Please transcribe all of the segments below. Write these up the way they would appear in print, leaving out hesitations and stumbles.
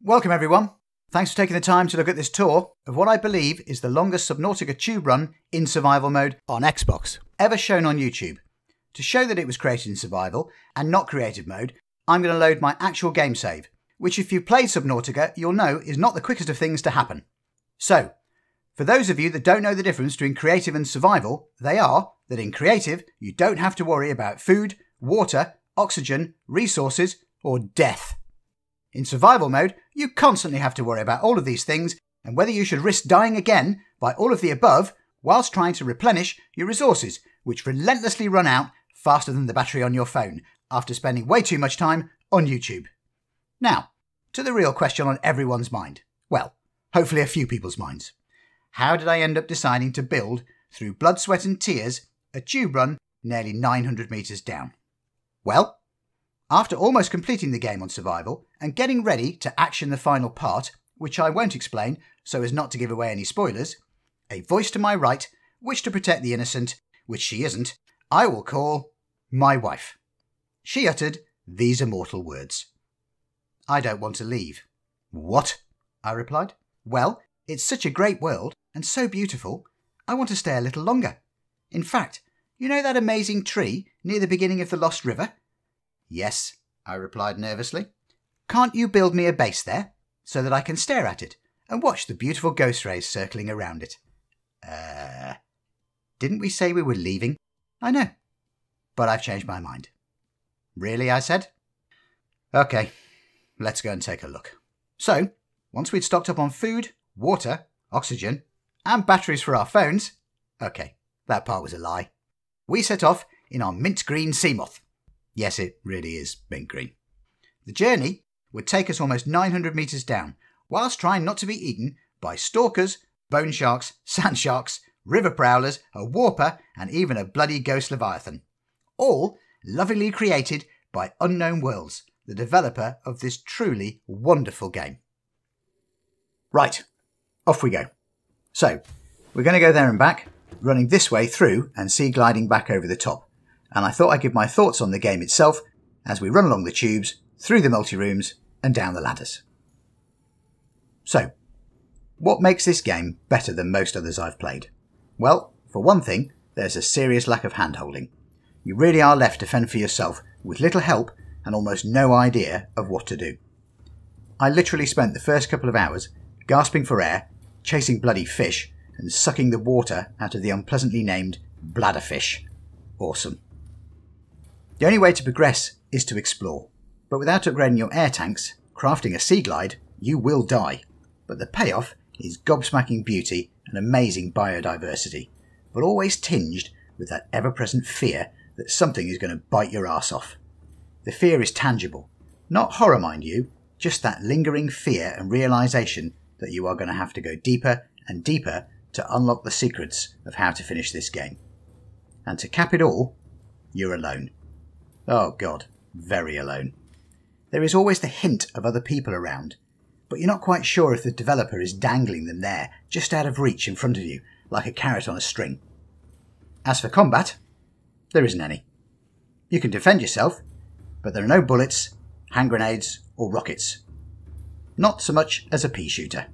Welcome everyone. Thanks for taking the time to look at this tour of what I believe is the longest Subnautica Tube run in survival mode on Xbox ever shown on YouTube. To show that it was created in survival and not creative mode, I'm going to load my actual game save, which if you've played Subnautica, you'll know is not the quickest of things to happen. So, for those of you that don't know the difference between creative and survival, they are that in creative, you don't have to worry about food, water, oxygen, resources, or death. In survival mode, you constantly have to worry about all of these things and whether you should risk dying again by all of the above whilst trying to replenish your resources, which relentlessly run out faster than the battery on your phone after spending way too much time on YouTube. Now, to the real question on everyone's mind. Well, hopefully a few people's minds. How did I end up deciding to build, through blood, sweat and tears, a tube run nearly 900 metres down? Well, after almost completing the game on survival and getting ready to action the final part, which I won't explain so as not to give away any spoilers, a voice to my right wished to protect the innocent, which she isn't, I will call my wife. She uttered these immortal words. "I don't want to leave." "What?" I replied. "Well, it's such a great world and so beautiful, I want to stay a little longer. In fact, you know that amazing tree near the beginning of the Lost River?" "Yes," I replied nervously. "Can't you build me a base there so that I can stare at it and watch the beautiful ghost rays circling around it?" Didn't we say we were leaving?" "I know, but I've changed my mind." "Really?" I said. "OK, let's go and take a look." So, once we'd stocked up on food, water, oxygen, and batteries for our phones, OK, that part was a lie, we set off in our mint green Seamoth. Yes, it really is mint green. The journey would take us almost 900 metres down, whilst trying not to be eaten by stalkers, bone sharks, sand sharks, river prowlers, a warper, and even a bloody ghost leviathan. All lovingly created by Unknown Worlds, the developer of this truly wonderful game. Right, off we go. So, we're going to go there and back, running this way through and sea gliding back over the top. And I thought I'd give my thoughts on the game itself as we run along the tubes, through the multi-rooms and down the ladders. So, what makes this game better than most others I've played? Well, for one thing, there's a serious lack of hand-holding. You really are left to fend for yourself with little help and almost no idea of what to do. I literally spent the first couple of hours gasping for air, chasing bloody fish and sucking the water out of the unpleasantly named bladderfish. Awesome. The only way to progress is to explore, but without upgrading your air tanks, crafting a sea glide, you will die. But the payoff is gobsmacking beauty and amazing biodiversity, but always tinged with that ever-present fear that something is going to bite your arse off. The fear is tangible, not horror mind you, just that lingering fear and realisation that you are going to have to go deeper and deeper to unlock the secrets of how to finish this game. And to cap it all, you're alone. Oh God, very alone. There is always the hint of other people around, but you're not quite sure if the developer is dangling them there, just out of reach in front of you, like a carrot on a string. As for combat, there isn't any. You can defend yourself, but there are no bullets, hand grenades, or rockets. Not so much as a pea shooter.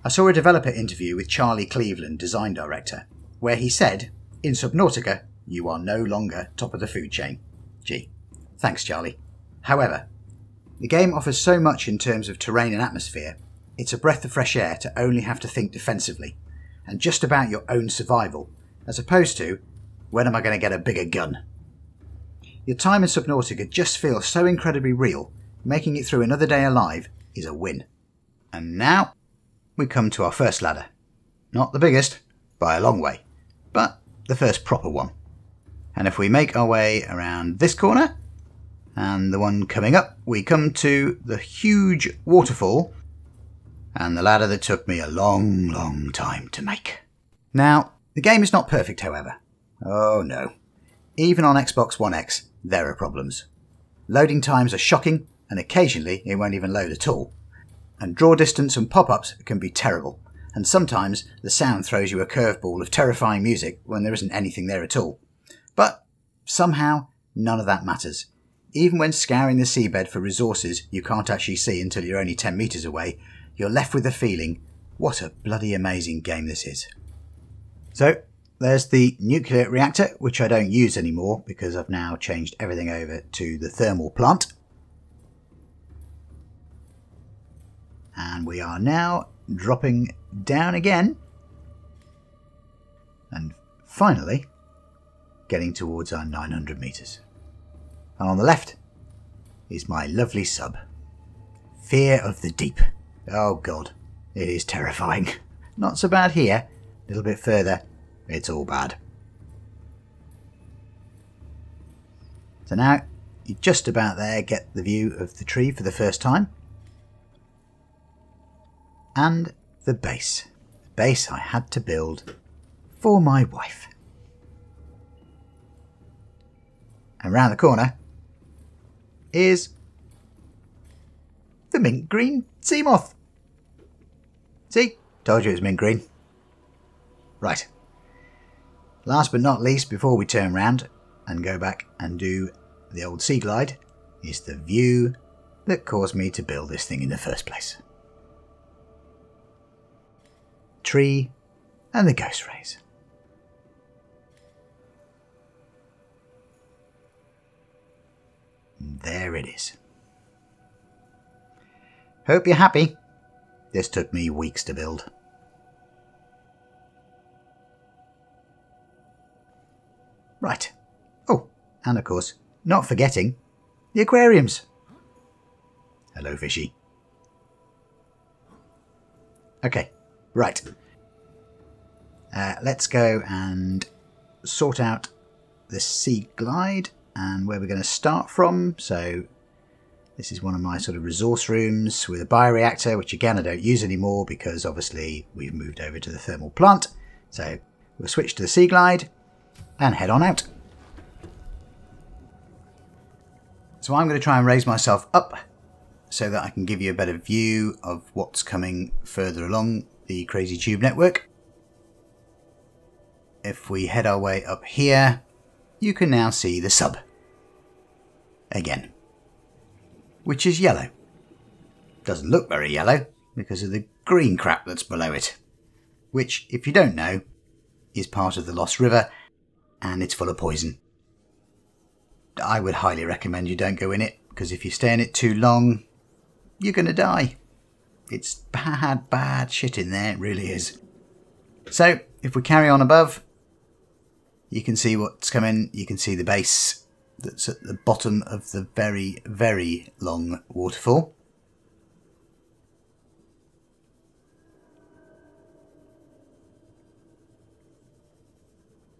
I saw a developer interview with Charlie Cleveland, design director, where he said, "In Subnautica, you are no longer top of the food chain." Gee, thanks Charlie. However, the game offers so much in terms of terrain and atmosphere, it's a breath of fresh air to only have to think defensively, and just about your own survival, as opposed to, when am I going to get a bigger gun? Your time in Subnautica just feels so incredibly real, making it through another day alive is a win. And now, we come to our first ladder. Not the biggest, by a long way, but the first proper one. And if we make our way around this corner, and the one coming up, we come to the huge waterfall, and the ladder that took me a long, long time to make. Now, the game is not perfect, however. Oh no. Even on Xbox One X, there are problems. Loading times are shocking, and occasionally it won't even load at all. And draw distance and pop-ups can be terrible, and sometimes the sound throws you a curveball of terrifying music when there isn't anything there at all. But somehow, none of that matters. even when scouring the seabed for resources you can't actually see until you're only 10 metres away, you're left with the feeling, what a bloody amazing game this is. So, there's the nuclear reactor, which I don't use anymore because I've now changed everything over to the thermal plant. And we are now dropping down again. And finally, getting towards our 900 metres. And on the left is my lovely sub. Fear of the deep. Oh god, it is terrifying. Not so bad here. A little bit further, it's all bad. So now, you just about there get the view of the tree for the first time. And the base. The base I had to build for my wife. And round the corner is the mint green sea moth. See? Told you it was mint green. Right. Last but not least, before we turn round and go back and do the old sea glide, is the view that caused me to build this thing in the first place. Tree and the ghost rays. And there it is. Hope you're happy. This took me weeks to build. Right. Oh, and of course, not forgetting the aquariums. Hello, fishy. Okay, right. Let's go and sort out the sea glide and where we're going to start from. So this is one of my sort of resource rooms with a bioreactor, which again I don't use anymore because obviously we've moved over to the thermal plant. So we'll switch to the sea glide and head on out. So I'm going to try and raise myself up so that I can give you a better view of what's coming further along the Crazy Tube network. If we head our way up here, you can now see the sub again, which is yellow. Doesn't look very yellow because of the green crap that's below it, which, if you don't know, is part of the Lost River and it's full of poison. I would highly recommend you don't go in it because if you stay in it too long, you're going to die. It's bad, bad shit in there, it really is. So, if we carry on above, you can see what's coming. You can see the base that's at the bottom of the very, very long waterfall.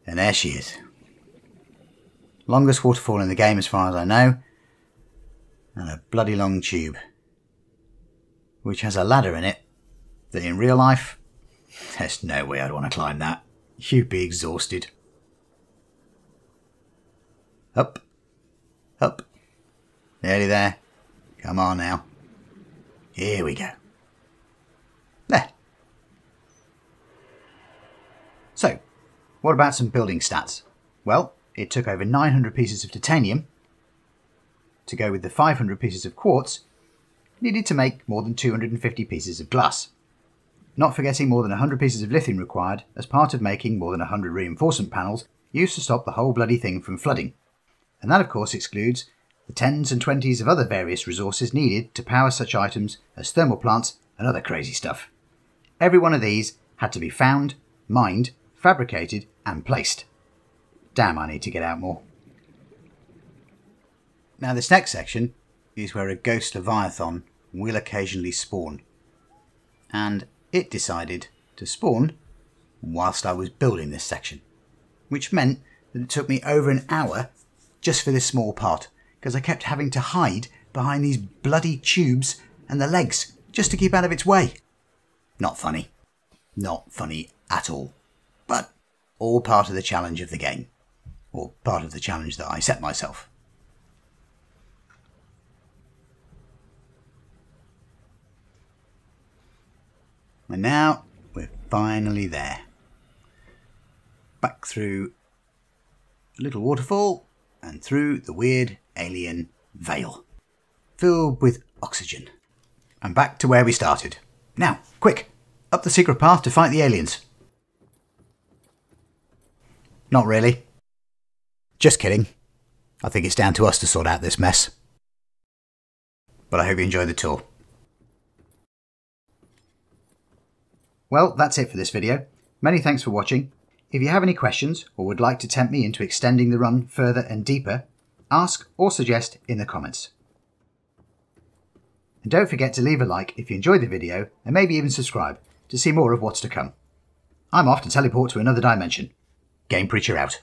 And there she is. Longest waterfall in the game as far as I know. And a bloody long tube. Which has a ladder in it that in real life, there's no way I'd want to climb that. You'd be exhausted. Up. Up. Nearly there. Come on now. Here we go. There. So, what about some building stats? Well, it took over 900 pieces of titanium to go with the 500 pieces of quartz needed to make more than 250 pieces of glass. Not forgetting more than 100 pieces of lithium required as part of making more than 100 reinforcement panels used to stop the whole bloody thing from flooding. And that of course excludes the 10s and 20s of other various resources needed to power such items as thermal plants and other crazy stuff. Every one of these had to be found, mined, fabricated and placed. Damn, I need to get out more. Now this next section is where a ghost leviathan will occasionally spawn. And it decided to spawn whilst I was building this section. Which meant that it took me over an hour just for this small part, because I kept having to hide behind these bloody tubes and the legs just to keep out of its way. Not funny. Not funny at all. But all part of the challenge of the game. Or part of the challenge that I set myself. And now we're finally there. Back through a little waterfall and through the weird alien veil, filled with oxygen. And back to where we started. Now, quick, up the secret path to fight the aliens. Not really. Just kidding. I think it's down to us to sort out this mess. But I hope you enjoyed the tour. Well, that's it for this video. Many thanks for watching. If you have any questions or would like to tempt me into extending the run further and deeper, ask or suggest in the comments. And don't forget to leave a like if you enjoyed the video and maybe even subscribe to see more of what's to come. I'm off to teleport to another dimension. Game Preacher out.